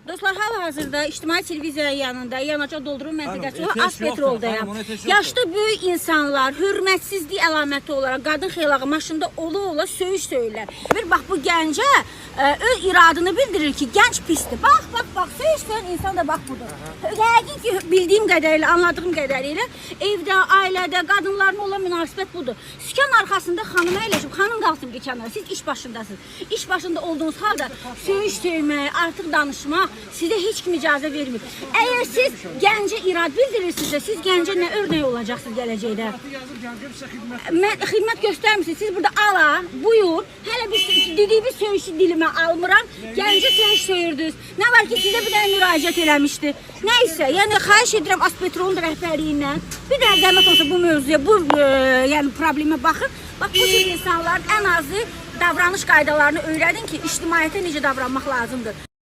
Dostlar, hal-hazırda ictimai televiziyanın yanında yanacaq doldurma məntəqəsi Aspetroldayam. Yaşlı böyük insanlar hörmətsizlik əlaməti olaraq qadın xeylağı maşında ola söyüş söyürlər. Bax, bu gəncə öz iradını bildirir ki, gənc pisdir. Bax, söyüş söyən insan da bax budur. Yəqin ki, bildiyim qədərilə, anladığım qədərilə evdə, ailədə qadınların olan münasibət budur. Sükan arxasında xanım əyləşib, xanım qalsın bir kənara, siz iş başındasınız. İş başında olduğunuz halda söyüş söymək, artıq danışmaq sizə heç kim icazə vermir. Əgər siz gəncə irad bildirirsinizsə, siz gəncə nə örnək olacaqsınız gələcəkdə? Xidmət göstərmişsiniz, siz burada ala, buyur, hələ bir dediyimiz söyüşü dilimə almıram, gəncə söyüş söyürdünüz. Nə var ki, sizə bir dənə müraciət eləmişdi. Nəysə, yəni xahiş edirəm Aspetrolun rəhbərliyindən bir dənə zəhmət olsa bu mövzuya, bu yəni problemə baxın. Bax, bu cür insanların ən azı davranış qaydalarını öyrədin ki, ictimaiyyətə necə davranmaq lazımdır.